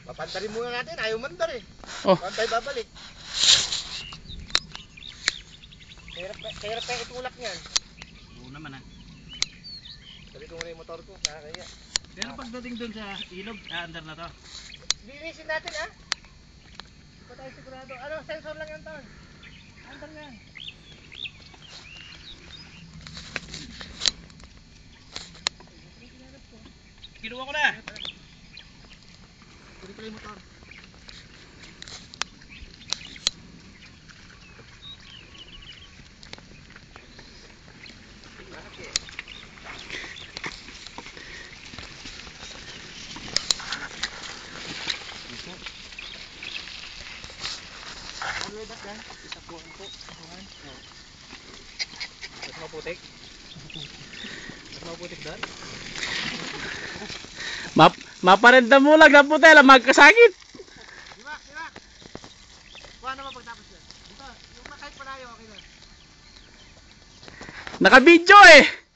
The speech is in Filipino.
Papantarin muna natin, ayaw mandar eh. Oh. Pantay babalik. Kaya pa itulak niyan. Oo naman ah. Sabi ko muna yung motor ko, nakakaya. Pero pagdating dun sa ilog, under na to. Linisin natin ah. Hindi pa tayo sigurado. Ano, sensor lang yan ton. Under nga. Kinuha ko na. Kunin ko lang yung motor. Ano yung yan? Isa po ang po. Mas maputik? Mas maputik doon? Maparenda mo lang na puti lang magkasakit. Diba? Kuha naman pagtapos yan. Dito, yung kahit palayo, okay na. Naka-video eh.